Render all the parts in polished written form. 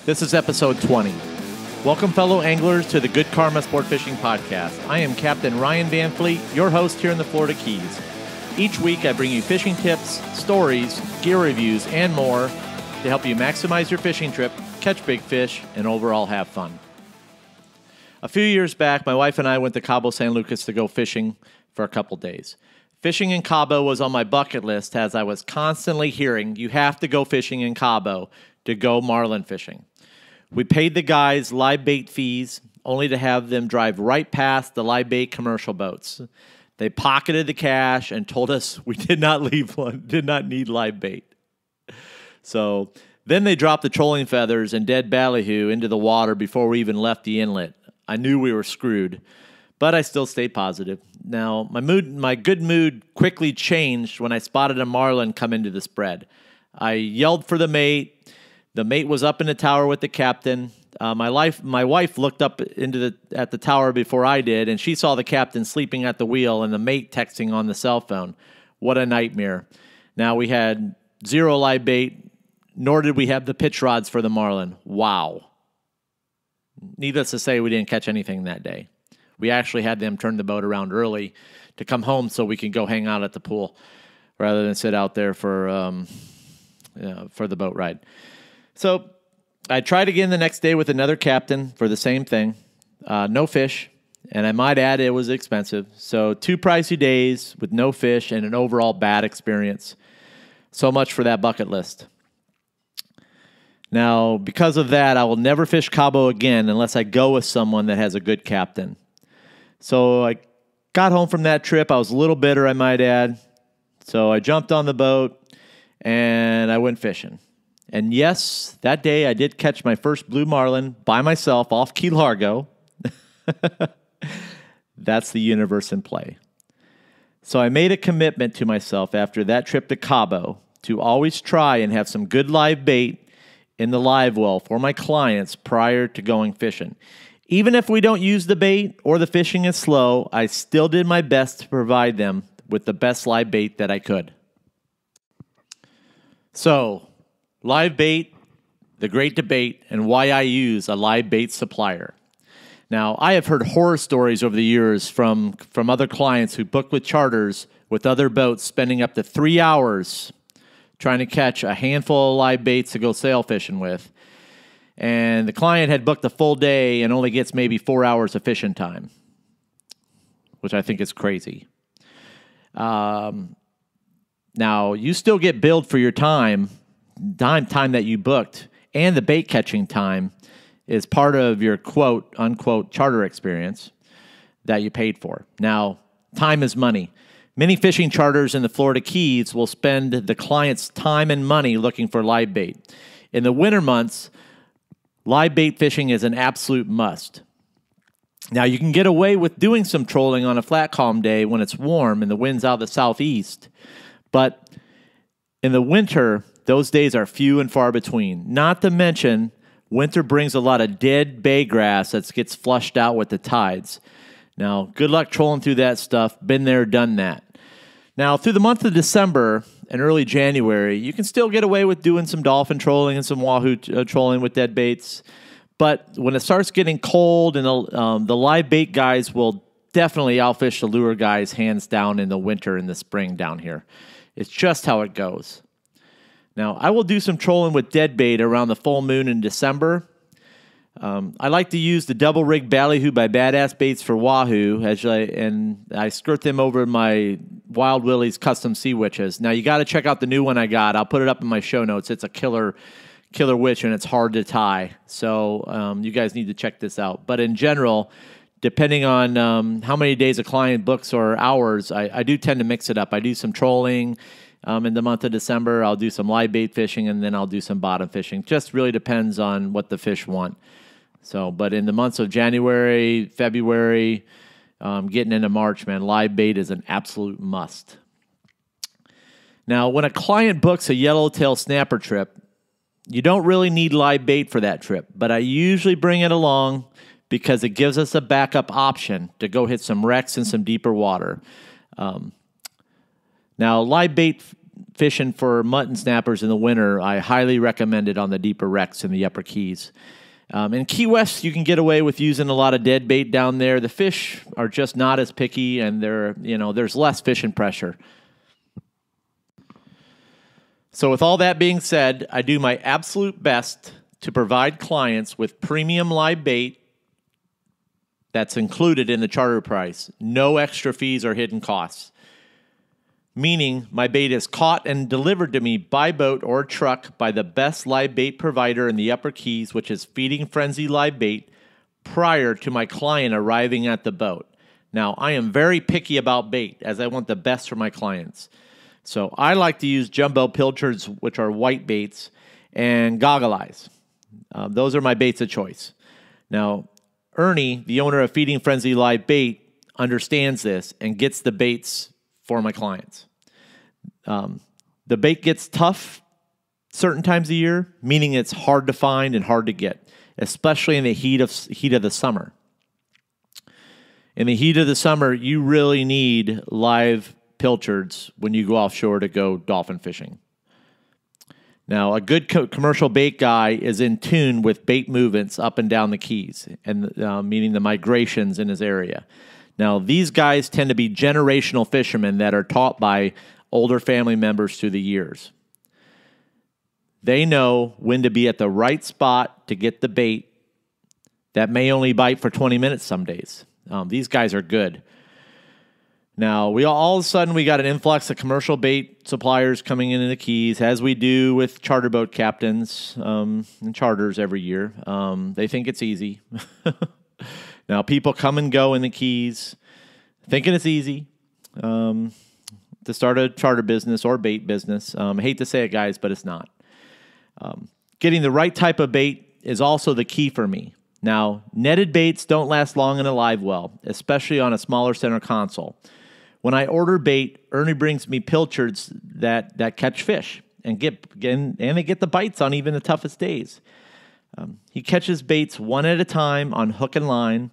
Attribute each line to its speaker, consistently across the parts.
Speaker 1: This is episode 20. Welcome, fellow anglers, to the Good Karma Sport Fishing Podcast. I am Captain Ryan Van Fleet, your host here in the Florida Keys. Each week, I bring you fishing tips, stories, gear reviews, and more to help you maximize your fishing trip, catch big fish, and overall have fun. A few years back, my wife and I went to Cabo San Lucas to go fishing for a couple days. Fishing in Cabo was on my bucket list, as I was constantly hearing you have to go fishing in Cabo to go marlin fishing. We paid the guys live bait fees, only to have them drive right past the live bait commercial boats. They pocketed the cash and told us we did not need live bait. So then they dropped the trolling feathers and dead ballyhoo into the water before we even left the inlet. I knew we were screwed, but I still stayed positive. Now, my good mood quickly changed when I spotted a marlin come into the spread. I yelled for the mate. The mate was up in the tower with the captain. My wife looked up at the tower before I did, and she saw the captain sleeping at the wheel and the mate texting on the cell phone. What a nightmare. Now, we had zero live bait, nor did we have the pitch rods for the marlin. Wow. Needless to say, we didn't catch anything that day. We actually had them turn the boat around early to come home so we could go hang out at the pool rather than sit out there for the boat ride. So I tried again the next day with another captain for the same thing. No fish, and I might add it was expensive. So 2 pricey days with no fish and an overall bad experience. So much for that bucket list. Now, because of that, I will never fish Cabo again unless I go with someone that has a good captain. So I got home from that trip. I was a little bitter, I might add. So I jumped on the boat, and I went fishing. And yes, that day I did catch my first blue marlin by myself off Key Largo. That's the universe in play. So I made a commitment to myself after that trip to Cabo to always try and have some good live bait in the live well for my clients prior to going fishing. Even if we don't use the bait or the fishing is slow, I still did my best to provide them with the best live bait that I could. So, live bait, the great debate, and why I use a live bait supplier. Now, I have heard horror stories over the years from other clients who booked with charters with other boats spending up to 3 hours trying to catch a handful of live baits to go sail fishing with. And the client had booked a full day and only gets maybe 4 hours of fishing time, which I think is crazy. Now, you still get billed for your time that you booked, and the bait catching time is part of your quote unquote charter experience that you paid for. Now, time is money. Many fishing charters in the Florida Keys will spend the client's time and money looking for live bait. In the winter months, live bait fishing is an absolute must. Now, you can get away with doing some trolling on a flat calm day when it's warm and the wind's out of the southeast, but in the winter, those days are few and far between. Not to mention, winter brings a lot of dead bay grass that gets flushed out with the tides. Now, good luck trolling through that stuff. Been there, done that. Now, through the month of December and early January, you can still get away with doing some dolphin trolling and some wahoo trolling with dead baits. But when it starts getting cold, and the live bait guys will definitely outfish the lure guys hands down in the winter and the spring down here. It's just how it goes. Now, I will do some trolling with dead bait around the full moon in December. I like to use the double rig ballyhoo by Badass Baits for wahoo, and I skirt them over my Wild Willie's custom sea witches. Now, you got to check out the new one I got. I'll put it up in my show notes. It's a killer witch, and it's hard to tie. So you guys need to check this out. But in general, depending on how many days a client books or hours, I do tend to mix it up. I do some trolling. In the month of December, I'll do some live bait fishing, and then I'll do some bottom fishing. Just really depends on what the fish want. So, but in the months of January, February, getting into March, man, live bait is an absolute must. Now, when a client books a Yellowtail Snapper trip, you don't really need live bait for that trip, but I usually bring it along because it gives us a backup option to go hit some wrecks in some deeper water. Now, live bait fishing for mutton snappers in the winter, I highly recommend it on the deeper wrecks in the upper Keys. In Key West, you can get away with using a lot of dead bait down there. The fish are just not as picky, and there's less fishing pressure. So with all that being said, I do my absolute best to provide clients with premium live bait that's included in the charter price. No extra fees or hidden costs. Meaning my bait is caught and delivered to me by boat or truck by the best live bait provider in the upper Keys, which is Feeding Frenzy Live Bait, prior to my client arriving at the boat. Now, I am very picky about bait, as I want the best for my clients. So I like to use jumbo pilchards, which are white baits, and goggle eyes. Those are my baits of choice. Now, Ernie, the owner of Feeding Frenzy Live Bait, understands this and gets the baits for my clients. The bait gets tough certain times of year, meaning it's hard to find and hard to get, especially in the heat of the summer. In the heat of the summer, you really need live pilchards when you go offshore to go dolphin fishing. Now, a good commercial bait guy is in tune with bait movements up and down the Keys, and meaning the migrations in his area. Now, these guys tend to be generational fishermen that are taught by older family members through the years. They know when to be at the right spot to get the bait that may only bite for 20 minutes some days. These guys are good. Now, all of a sudden, we got an influx of commercial bait suppliers coming into the Keys, as we do with charter boat captains and charters every year. They think it's easy. Now, people come and go in the Keys thinking it's easy to start a charter business or bait business. I hate to say it, guys, but it's not. Getting the right type of bait is also the key for me. Now, netted baits don't last long in a live well, especially on a smaller center console. When I order bait, Ernie brings me pilchards that catch fish and they get the bites on even the toughest days. He catches baits one at a time on hook and line.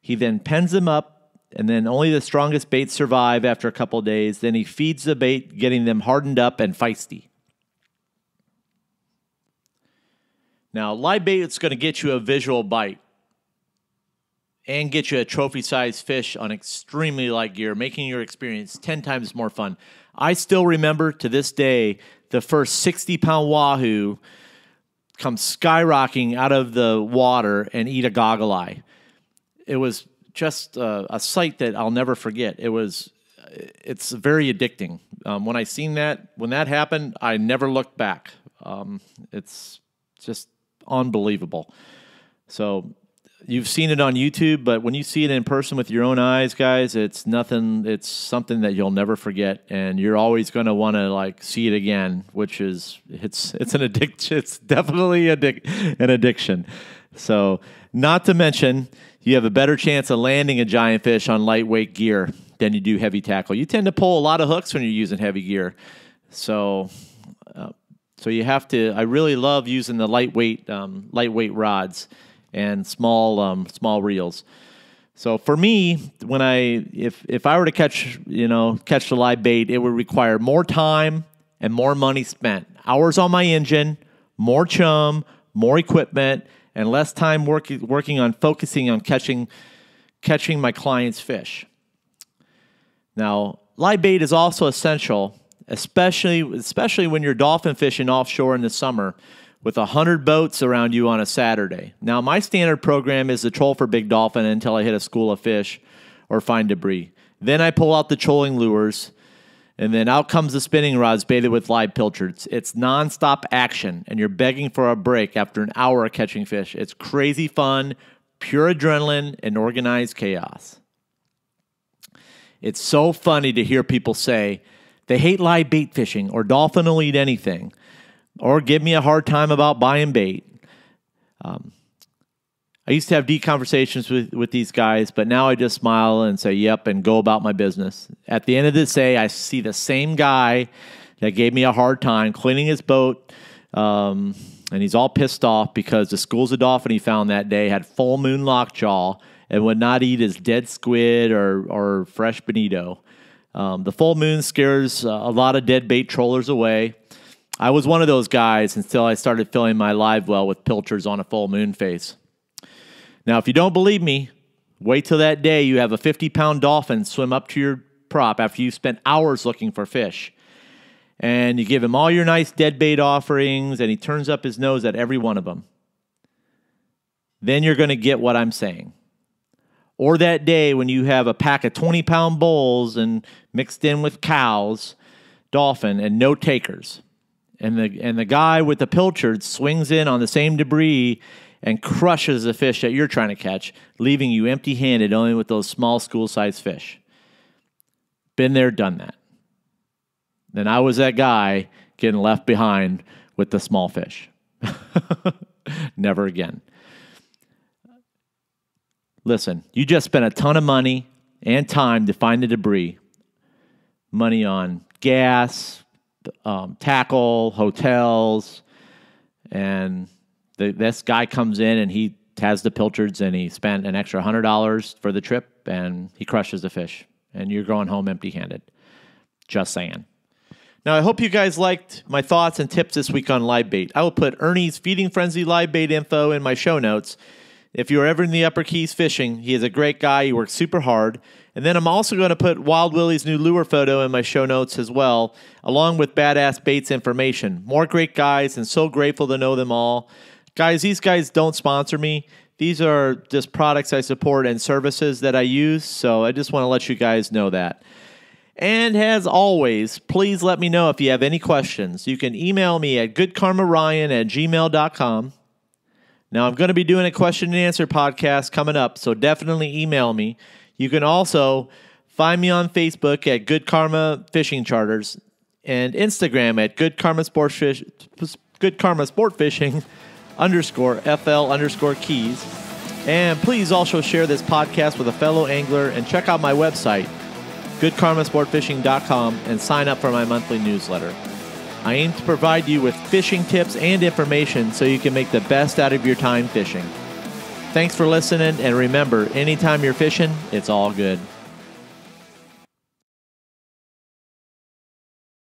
Speaker 1: He then pens them up, and then only the strongest baits survive after a couple of days. Then he feeds the bait, getting them hardened up and feisty. Now, live bait is going to get you a visual bite and get you a trophy-sized fish on extremely light gear, making your experience 10 times more fun. I still remember to this day the first 60-pound wahoo come skyrocketing out of the water and eat a goggle eye. It was just a sight that I'll never forget. It's very addicting. When that happened, I never looked back. It's just unbelievable. So you've seen it on YouTube, but when you see it in person with your own eyes, guys, it's nothing. It's something that you'll never forget, and you're always going to want to see it again. Which is it's an addiction. It's definitely an addiction. So, not to mention, you have a better chance of landing a giant fish on lightweight gear than you do heavy tackle. You tend to pull a lot of hooks when you're using heavy gear, so you have to. I really love using the lightweight rods and small reels. So for me, if I were to catch the live bait, it would require more time and more money spent. Hours on my engine, more chum, more equipment, and less time working on focusing on catching my client's fish. Now, live bait is also essential, especially when you're dolphin fishing offshore in the summer with 100 boats around you on a Saturday. Now, my standard program is to troll for big dolphin until I hit a school of fish or find debris. Then I pull out the trolling lures, and then out comes the spinning rods baited with live pilchards. It's nonstop action, and you're begging for a break after an hour of catching fish. It's crazy fun, pure adrenaline, and organized chaos. It's so funny to hear people say they hate live bait fishing or dolphin will eat anything, or give me a hard time about buying bait. I used to have deep conversations with these guys, but now I just smile and say, yep, and go about my business. At the end of the day, I see the same guy that gave me a hard time cleaning his boat, and he's all pissed off because the schools of dolphin he found that day had full moon lockjaw and would not eat his dead squid or fresh bonito. The full moon scares a lot of dead bait trollers away. I was one of those guys until I started filling my live well with pilchards on a full moon face. Now, if you don't believe me, wait till that day you have a 50-pound dolphin swim up to your prop after you've spent hours looking for fish. And you give him all your nice dead bait offerings, and he turns up his nose at every one of them. Then you're going to get what I'm saying. Or that day when you have a pack of 20-pound bulls and mixed in with cows, dolphin, and no takers. And the guy with the pilchard swings in on the same debris and crushes the fish that you're trying to catch, leaving you empty-handed only with those small school-sized fish. Been there, done that. Then I was that guy getting left behind with the small fish. Never again. Listen, you just spent a ton of money and time to find the debris. Money on gas, tackle, hotels, and this guy comes in and he has the pilchards and he spent an extra $100 for the trip and he crushes the fish. And you're going home empty-handed. Just saying. Now, I hope you guys liked my thoughts and tips this week on live bait. I will put Ernie's Feeding Frenzy live bait info in my show notes. If you're ever in the Upper Keys fishing, he is a great guy. He works super hard. And then I'm also going to put Wild Willie's new lure photo in my show notes as well, along with Badass Baits information. More great guys, and so grateful to know them all. Guys, these guys don't sponsor me. These are just products I support and services that I use, so I just want to let you guys know that. And as always, please let me know if you have any questions. You can email me at goodkarmaryan@gmail.com. Now, I'm going to be doing a question and answer podcast coming up, so definitely email me. You can also find me on Facebook at Good Karma Fishing Charters and Instagram at Good Karma Sport Fishing _FL_Keys. And please also share this podcast with a fellow angler and check out my website, goodkarmasportfishing.com, and sign up for my monthly newsletter. I aim to provide you with fishing tips and information so you can make the best out of your time fishing. Thanks for listening, and remember, anytime you're fishing, it's all good.